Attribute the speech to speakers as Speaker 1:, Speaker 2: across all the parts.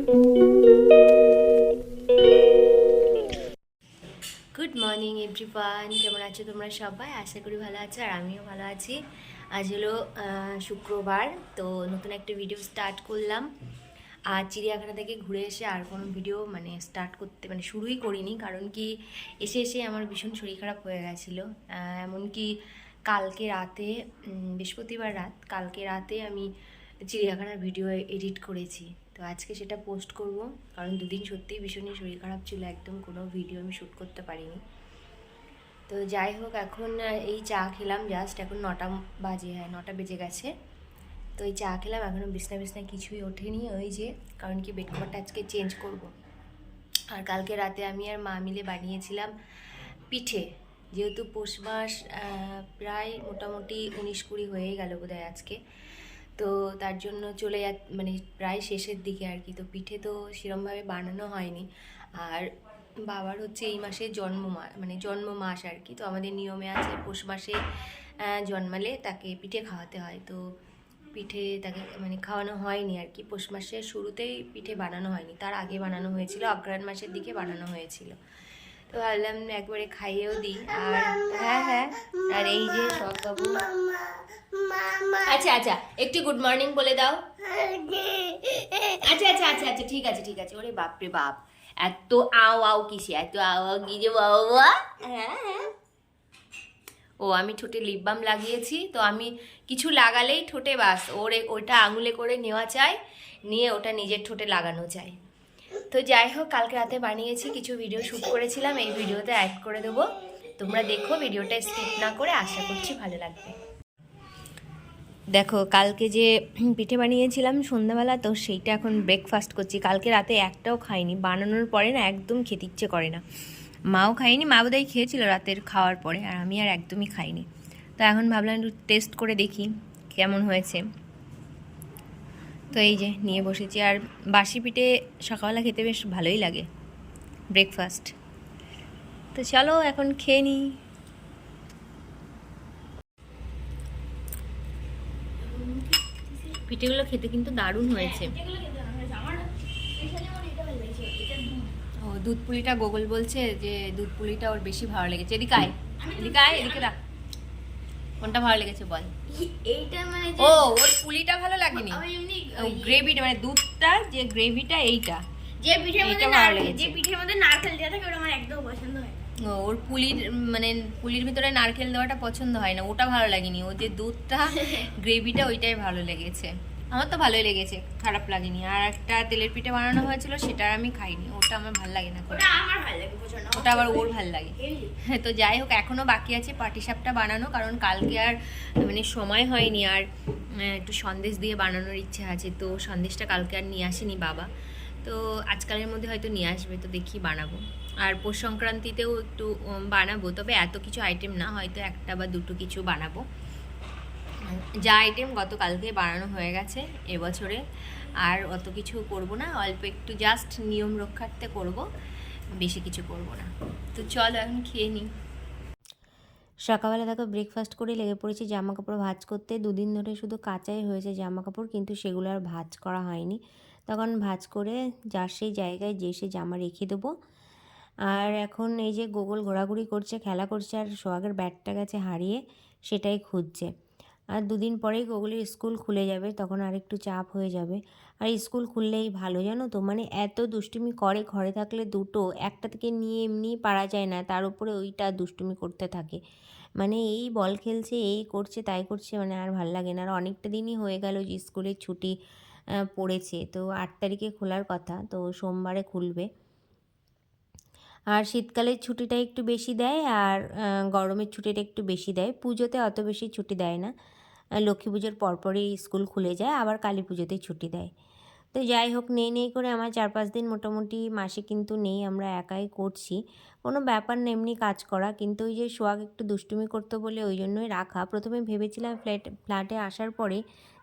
Speaker 1: Good morning everyone, কেমন আছো তোমরা সবাই? আশা করি ভালো আছো, আর আমিও ভালো আছি। আজ হলো শুক্রবার, তো নতুন একটা ভিডিও স্টার্ট করলাম। আর চিড়িয়াখানা থেকে ঘুরে এসে আর কোনো ভিডিও স্টার্ট করতে শুরুই করিনি, কারণ কি এসে এসে আমার ভীষণ শরীর খারাপ হয়ে গেছিলো। এমনকি কালকে রাতে, বৃহস্পতিবার রাত, কালকে রাতে আমি চিড়িয়াখানার ভিডিও এডিট করেছি। তো আজকে সেটা পোস্ট করব, কারণ দুদিন সত্যিই ভীষণই শরীর খারাপ ছিল, একদম কোনো ভিডিও আমি শ্যুট করতে পারিনি। তো যাই হোক, এখন এই চা খেলাম, জাস্ট এখন 9টা বাজে, হ্যাঁ 9টা বেজে গেছে। তো এই চা খেলাম, এখনও বিছনা কিছুই ওঠেনি, ওই যে কারণ কি বেড কভারটা আজকে চেঞ্জ করব। আর কালকে রাতে আমি আর মা মিলে বানিয়েছিলাম পিঠে, যেহেতু পৌষ মাস প্রায় মোটামুটি 19-20 হয়ে গেল বোধহয় আজকে, তো তার জন্য চলে প্রায় শেষের দিকে আর কি। তো পিঠে তো সেরমভাবে বানানো হয়নি। আর বাবার হচ্ছে এই মাসে জন্ম মাস আর কি। তো আমাদের নিয়মে আছে পৌষ মাসে জন্মালে তাকে পিঠে খাওয়াতে হয়। তো পিঠে তাকে খাওয়ানো হয়নি আর কি, পৌষ মাসের শুরুতেই পিঠে বানানো হয়নি, তার আগে বানানো হয়েছিল, অগ্রহায়ণ মাসের দিকে বানানো হয়েছিল। তো ভাবলাম একবারে খাইয়েও দিই। আর হ্যাঁ হ্যাঁ, আর এই যে সব বাবু, আচ্ছা আচ্ছা একটু গুড মর্নিং বলে দাও। আচ্ছা আচ্ছা আচ্ছা আচ্ছা, ঠিক আছে ঠিক আছে। ওরে বাপ রে বাপ, এত আও আও কিসে, এত আও আও কি যে বাবা। হ্যাঁ হ্যাঁ, ও আমি ঠোঁটে লিপ বাম লাগিয়েছি, তো আমি কিছু লাগালেই ঠোঁটে বাস ওটা আঙুলে করে নেওয়া চাই, নিয়ে ওটা নিজের ঠোঁটে লাগানো চাই। তো যাই হোক, কালকে রাতে বানিয়েছি, কিছু ভিডিও শ্যুট করেছিলাম, এই ভিডিওতে অ্যাড করে দেবো, তোমরা দেখো, ভিডিওটা স্কিপ না করে, আশা করছি ভালো লাগবে। দেখো কালকে যে পিঠে বানিয়েছিলাম সন্ধ্যাবেলা, তো সেইটা এখন ব্রেকফাস্ট করছি। কালকে রাতে একটাও খাইনি, বানানোর পরে না একদম খেতে ইচ্ছে করে না। মাও খাইনি, মা বোধহয় খেয়েছিল রাতের খাওয়ার পরে, আর আমি আর একদমই খাইনি। তো এখন ভাবলাম একটু টেস্ট করে দেখি কেমন হয়েছে। তো এই যে নিয়ে বসেছি, আর বাসি পিঠে সকালবেলা খেতে বেশ ভালোই লাগে, ব্রেকফাস্ট। তো চলো এখন খেয়ে নিই। পিঠেগুলো খেতে কিন্তু দারুণ হয়েছে। ও দুধ পুলিটা গোগল বলছে যে দুধ পুলিটা ওর বেশি ভালো লেগেছে। এদিকে আয়, এদিকে আয়, এদিকে রাখ। কোনটা ভালো লেগেছে বল? এইটা ও ওর পুলিটা ভালো লাগেনি, গ্রেভিটা দুধটা যে গ্রেভিটা, এইটা যে পিঠের মধ্যে ভালো লেগেছে, যে পিঠের মধ্যে নারকেল দেওয়া থাকে ওটা আমার একদম পছন্দ হয় না। ওর পুলির ভিতরে নারকেল দেওয়াটা পছন্দ হয় না, ওটা ভালো লাগেনি। ও যে দুধটা গ্রেভিটা ওইটাই ভালো লেগেছে। আমার তো ভালোই লেগেছে, খারাপ লাগেনি। আর একটা তেলের পিঠে বানানো হয়েছিল, সেটা আমি খাইনি, ওটা আমার ভালো লাগে না। ওটা আমার ভালো লাগে প্রচন্ড, ওটা আবার ওর ভালো লাগে। তো যাই হোক, এখনো বাকি আছে পাটিসাপটা বানানো, কারণ কালকে আর সময় হয়নি। আর একটু সন্দেশ দিয়ে বানানোর ইচ্ছা আছে, তো সন্দেশটা কালকে আর নিয়ে আসেনি বাবা, তো আজকালের মধ্যে হয়তো নিয়ে আসবে, তো দেখি বানাবো। আর পৌষ সংক্রান্তিতেও একটু বানাবো, তবে এত কিছু আইটেম না, হয়তো একটা বা দুটো কিছু বানাবো। যা আইটেম গতকালকে বানানো হয়ে গেছে এবছরে, আর অত কিছু করব না, অল্প একটু জাস্ট নিয়ম রক্ষার্থে করব, বেশি কিছু করব না। তো চল এখন খেয়ে নিই। সকালবেলা দেখো ব্রেকফাস্ট করে লেগে পড়েছি জামা কাপড় ভাঁজ করতে। দুদিন ধরে শুধু কাচাই হয়েছে জামা কাপড়, কিন্তু সেগুলো আর ভাঁজ করা হয়নি। তখন ভাঁজ করে যার সেই জায়গায় যে সে জামা রেখে দেবো। আর এখন এই যে গোগল ঘোরাঘুরি করছে, খেলা করছে, আর সোহাগের ব্যাগটা গেছে হারিয়ে, সেটাই খুঁজছে। আর দুদিন পরেই গোগলের স্কুল খুলে যাবে, তখন আর একটু চাপ হয়ে যাবে। আর স্কুল খুললেই ভালো, জানো তো, এত দুষ্টুমি করে, ঘরে থাকলে দুটো, একটা থেকে নিয়ে এমনিই পারা যায় না, তার উপরে ওইটা দুষ্টুমি করতে থাকে, এই বল খেলছে, এই করছে, তাই করছে, আর ভাল লাগে না। আর অনেকটা দিনই হয়ে গেল যে স্কুলের ছুটি পড়েছে, তো 8 তারিখে খোলার কথা, তো সোমবারে খুলবে। আর শীতকালের ছুটিটা একটু বেশি দেয়, আর গরমের ছুটিটা একটু বেশি দেয়। পুজোতে অত বেশি ছুটি দেয় না, লক্ষ্মী পুজোর পরপরই স্কুল খুলে যায়, আবার কালী পুজোতেই ছুটি দেয়। তো যাই হোক, নেই করে আমার 4-5 দিন মোটামুটি মাসে কিন্তু নেই, আমরা একাই করছি, কোনো ব্যাপার না, এমনি কাজ করা। কিন্তু ওই যে সোহাগ একটু দুষ্টুমি করতো বলে ওই জন্যই রাখা। প্রথমে ভেবেছিলাম ফ্ল্যাটে আসার পরে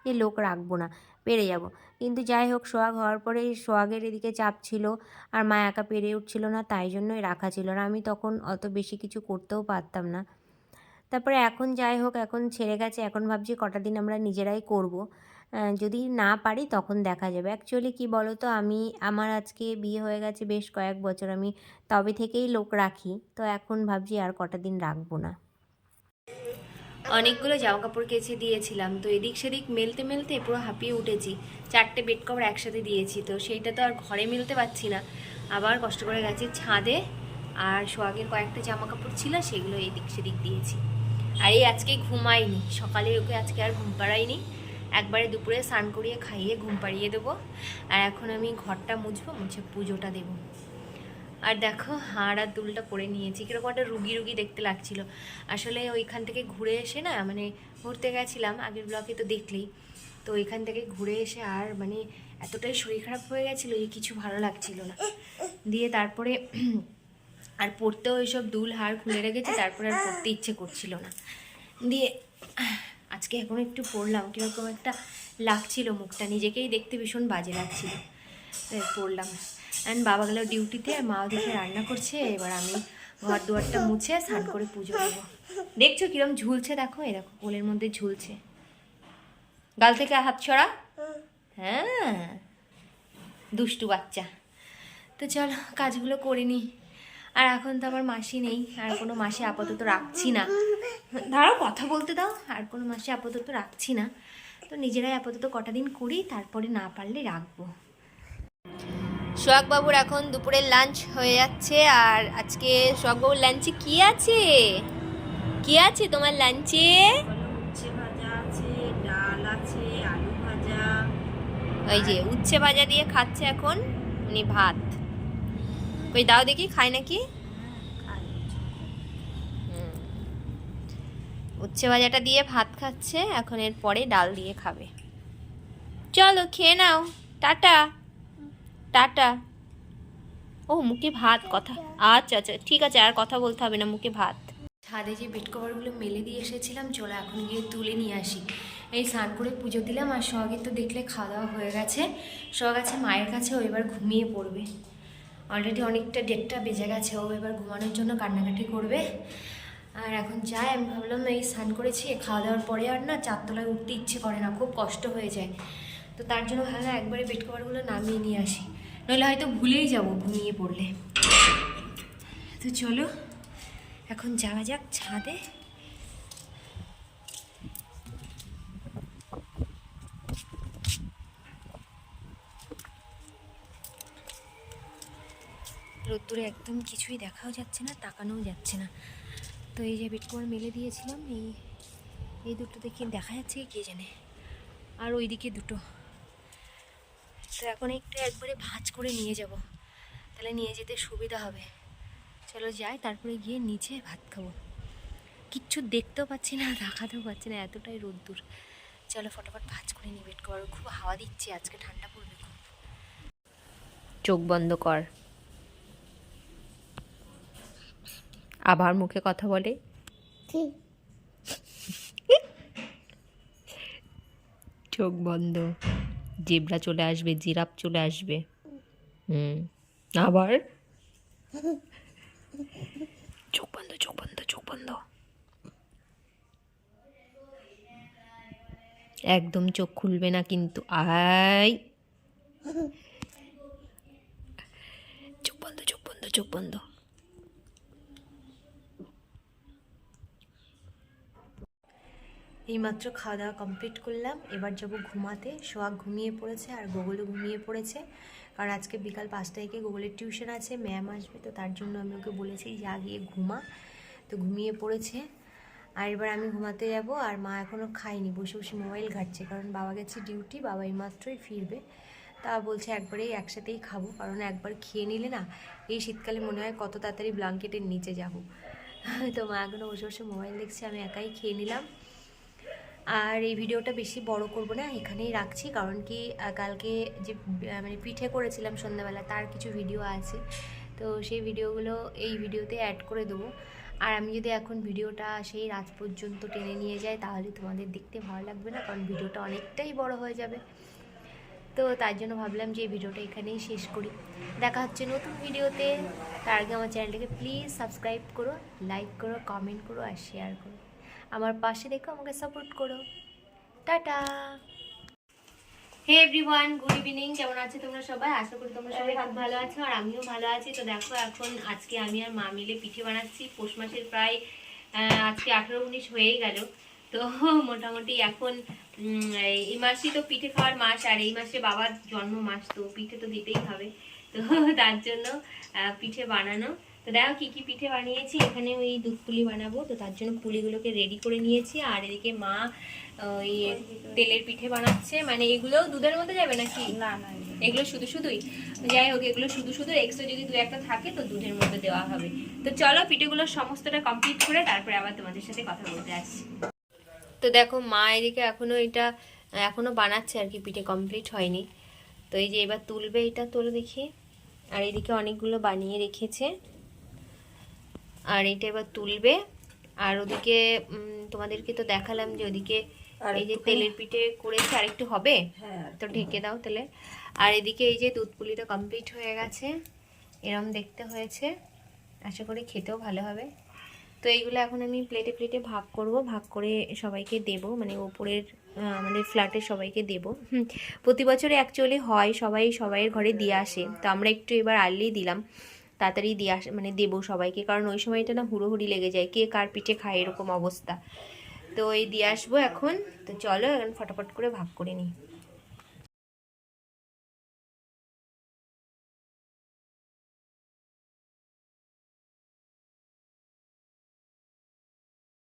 Speaker 1: যে লোক রাখবো না, পেরে যাব, কিন্তু যাই হোক, সোহাগ হওয়ার পরে সোহাগের এদিকে চাপ ছিল, আর মা একা পেরে উঠছিল না, তাই জন্যই রাখা ছিল। আর আমি তখন অত বেশি কিছু করতেও পারতাম না। তারপরে এখন যাই হোক, এখন ছেড়ে গেছে, এখন ভাবছি কটা দিন আমরা নিজেরাই করব।
Speaker 2: যদি না পারি তখন দেখা যাবে। অ্যাকচুয়ালি কী বলো তো, আমার আজকে বিয়ে হয়ে গেছে বেশ কয়েক বছর, আমি তবে থেকেই লোক রাখি, তো এখন ভাবছি আর কটা দিন রাখবো না।
Speaker 1: অনেকগুলো জামা কাপড় কেচে দিয়েছিলাম, তো এদিক সেদিক মেলতে মেলতে পুরো হাঁপিয়ে উঠেছি। 4টে বেড কভার একসাথে দিয়েছি, তো সেইটা তো আর ঘরে মেলতে পারছি না, আবার কষ্ট করে গেছি ছাদে। আর সোহাগের কয়েকটা জামা কাপড় ছিল, সেগুলো এদিক সেদিক দিয়েছি। আর এই আজকে ঘুমাইনি, সকালে ওকে আজকে আর ঘুম পাড়াইনি, একবারে দুপুরে স্নান করিয়ে খাইয়ে ঘুম পাড়িয়ে দেবো। আর এখন আমি ঘরটা মুছবো, মুছে পুজোটা দেবো। আর দেখো হাড় আর দুলটা পরে নিয়েছি, কীরকম একটা রুগী রুগী দেখতে লাগছিল। আসলে ওইখান থেকে ঘুরে এসে না, মানে ঘুরতে গেছিলাম আগের ব্লকে তো দেখলেই, তো ওইখান থেকে ঘুরে এসে আর মানে এতটাই শরীর খারাপ হয়ে গেছিলো যে কিছু ভালো লাগছিল না। দিয়ে তারপরে আর পড়তেও ওইসব দুল হাড় খুলে রেখেছি, তারপরে আর পড়তে ইচ্ছে করছিল না। দিয়ে আজকে এখন একটু পড়লাম, কীরকম একটা লাগছিল, মুখটা নিজেকেই দেখতে ভীষণ বাজে লাগছিল, তাই পড়লাম। অ্যান্ড বাবা গেল ডিউটিতে, আর মা ওদিকে রান্না করছে। এবার আমি ঘর দুয়ারটা মুছে স্নান করে পুজো দেবো। দেখছো কিরম ঝুলছে, দেখো এই দেখো কোলের মধ্যে ঝুলছে। গাল থেকে হাত ছড়া, হ্যাঁ দুষ্টু বাচ্চা। তো চলো কাজগুলো করে নিই। আর এখন তো আমার মাসি নেই, আর কোনো মাসি আপাতত রাখছি না। ধরো কথা বলতে দাও, আর কোনো মাসি আপাতত রাখছি না, তো নিজেরাই আপাতত কটা দিন করি, তারপরে না পারলে রাখবো। সোহাগবাবুর এখন দুপুরের লাঞ্চ হয়ে যাচ্ছে। আর আজকে সোহাগবাবুর লাঞ্চে কি আছে, কি আছে তোমার লাঞ্চে?
Speaker 2: উচ্ছে ভাজা আছে, ডাল আছে, আলু ভাজা।
Speaker 1: ওই যে উচ্ছে ভাজা দিয়ে খাচ্ছে এখন উনি ভাত। ওই দাও দেখি খায় নাকি। উচ্ছে ভাজাটা দিয়ে ভাত খাচ্ছে এখন, এর পরে ডাল দিয়ে খাবে। চলো খেয়ে নাও, টাটা টাটা। ও মুখে ভাত, কথা, আচ্ছা আচ্ছা ঠিক আছে, আর কথা বলতে হবে না, মুখে ভাত। ছাদে যে বেড কভারগুলো মেলে দিয়ে এসেছিলাম, চলো এখন গিয়ে তুলে নিয়ে আসি। এই স্নান করে পুজো দিলাম, আর সোহাগের তো দেখলে খাওয়া দাওয়া হয়ে গেছে। সোহাগ আছে মায়ের কাছে, ও এবার ঘুমিয়ে পড়বে। অলরেডি অনেকটা 1:30 বেজে গেছে, ও এবার ঘুমানোর জন্য কান্নাকাটি করবে। আর এখন যাই, আমি ভাবলাম এই স্নান করেছি, খাওয়া দাওয়ার পরে আর না চারতলায় উঠতে ইচ্ছে করে না, খুব কষ্ট হয়ে যায়। তো তার জন্য ভাবলাম একবারে বেড কভারগুলো নামিয়ে নিয়ে আসি, নইলে হয়তো ভুলেই যাবো ঘুমিয়ে পড়লে। তো চলো এখন যাওয়া যাক ছাদে। রোদ্দুরে একদম কিছুই দেখাও যাচ্ছে না, তাকানোও যাচ্ছে না। তো এই যে বেড কভার মেলে দিয়েছিলাম, এই দুটো দেখি দেখা যাচ্ছে কে জানে, আর ওইদিকে দুটো। তো এখন একটু একবারে ভাঁজ করে নিয়ে যাব, তাহলে নিয়ে যেতে সুবিধা হবে। চলো যাই, তারপরে গিয়ে নিচে ভাত খাবো। কিচ্ছু দেখতেও পাচ্ছি না, দেখাতেও পাচ্ছি না, এতটাই রোদ্দুর। চলো ফটাফট ভাঁজ করে নিই বেড কভার, খুব হাওয়া দিচ্ছে আজকে, ঠান্ডা পড়বে খুব। চোখ বন্ধ কর, আবার মুখে কথা বলে। চোখ বন্ধ, জেব্রা চলে আসবে, জিরাফ চলে আসবে। আবার চোখ বন্ধ, চোখ বন্ধ, চোখ বন্ধ, একদম চোখ খুলবে না কিন্তু। আয়, চোখ বন্ধ, চোখ বন্ধ, চোখ বন্ধ। এইমাত্র খাওয়া দাওয়া কমপ্লিট করলাম, এবার যাব ঘুমাতে। সোহাগ ঘুমিয়ে পড়েছে আর গোগলও ঘুমিয়ে পড়েছে, কারণ আজকে বিকাল 5টায় গিয়ে গোগলের টিউশন আছে, ম্যাম আসবে, তো তার জন্য আমি ওকে বলেছি যা গিয়ে ঘুমা। তো ঘুমিয়ে পড়েছে। আর এবার আমি ঘুমাতে যাব। আর মা এখনও খায়নি, বসে বসে মোবাইল ঘাঁটছে, কারণ বাবা গেছে ডিউটি, বাবা এইমাত্রই ফিরবে। তা বলছে একবারেই একসাথেই খাবো, কারণ একবার খেয়ে নিলে না এই শীতকালে মনে হয় কত তাড়াতাড়ি ব্ল্যাঙ্কেটের নিচে যাব। তো মা এখনও বসে বসে মোবাইল দেখছে, আমি একাই খেয়ে নিলাম। আর এই ভিডিওটা বেশি বড় করব না, এখানেই রাখছি, কারণ কি কালকে যে মানে পিঠে করেছিলাম সন্ধ্যাবেলা, তার কিছু ভিডিও আছে, তো সেই ভিডিওগুলো এই ভিডিওতে অ্যাড করে দেবো। আর আমি যদি এখন ভিডিওটা সেই রাত পর্যন্ত টেনে নিয়ে যাই, তাহলে তোমাদের দেখতে ভালো লাগবে না, কারণ ভিডিওটা অনেকটাই বড় হয়ে যাবে। তো তার জন্য ভাবলাম যে এই ভিডিওটা এখানেই শেষ করি। দেখা হচ্ছে নতুন ভিডিওতে। তার আগে আমার চ্যানেলটাকে প্লিজ সাবস্ক্রাইব করো, লাইক করো, কমেন্ট করো আর শেয়ার করো। আমার পাশে দেখো, আমাকে সাপোর্ট করো। Tata. Hey everyone, good evening. কেমন আছো তোমরা সবাই? আশা করি তোমরা সবাই খুব ভালো আছো, আর আমিও ভালো আছি। তো দেখো এখন আজকে আমি আর মা মিলে পিঠে বানাচ্ছি। পৌষ মাসের প্রায় আজকে 18-19 হয়েই গেল। তো মোটামুটি এখন এই মাসই তো পিঠে খাওয়ার মাস, আর এই মাসে বাবার জন্ম মাস, তো পিঠে তো দিতেই হবে। তো তার জন্য পিঠে বানানো। তো দেখো কি কি পিঠে বানিয়েছি। এখানে ওই দুধ পুলি বানাবো, তো তার জন্য পুলিগুলোকে রেডি করে নিয়েছি। আর এদিকে মা ওই তেলের পিঠে বানাচ্ছে। মানে এগুলো দুধের মধ্যে যাবে নাকি?
Speaker 3: না না,
Speaker 1: এগুলো শুধু শুধুই, যাই হোক এগুলো শুধু শুধু, এক্সট্রা যদি দু একটা থাকে তো দুধের মধ্যে দেওয়া হবে। তো চলো পিঠেগুলো সমস্তটা কমপ্লিট করে তারপরে আবার তোমাদের সাথে কথা বলতে আসছি। তো দেখো মা এদিকে এখনো বানাচ্ছে আর কি, পিঠে কমপ্লিট হয়নি। তো এই যে এবার তুলবে, এটা তোলো দেখি। আর এদিকে অনেকগুলো বানিয়ে রেখেছে, আর এটা এবার তুলবে। আর ওদিকে তোমাদেরকে তো দেখালাম যে ওদিকে এই যে তেলের পিঠে করেছে, আর একটু হবে, তো ঢেকে দাও তাহলে। আর এদিকে এই যে দুধ পুলিটা কমপ্লিট হয়ে গেছে, এরম দেখতে হয়েছে। আশা করি খেতেও ভালো হবে। তো এইগুলো এখন আমি প্লেটে প্লেটে ভাগ করব, ভাগ করে সবাইকে দেব, মানে ওপরের আমাদের ফ্ল্যাটে সবাইকে দেব। প্রতি বছরে অ্যাকচুয়ালি হয়, সবাইয়ের ঘরে দিয়ে আসে। তো আমরা একটু এবার আর্লি দিলাম, তাড়াতাড়ি দিয়ে আসে, মানে দেবো সবাইকে, কারণ ওই সময়টা না হুড়োহুড়ি লেগে যায়, কে কার পিঠে খায় এরকম অবস্থা। তো এই দিয়ে আসবো এখন। তো চলো এখন ফটাফট করে ভাগ করে নিই।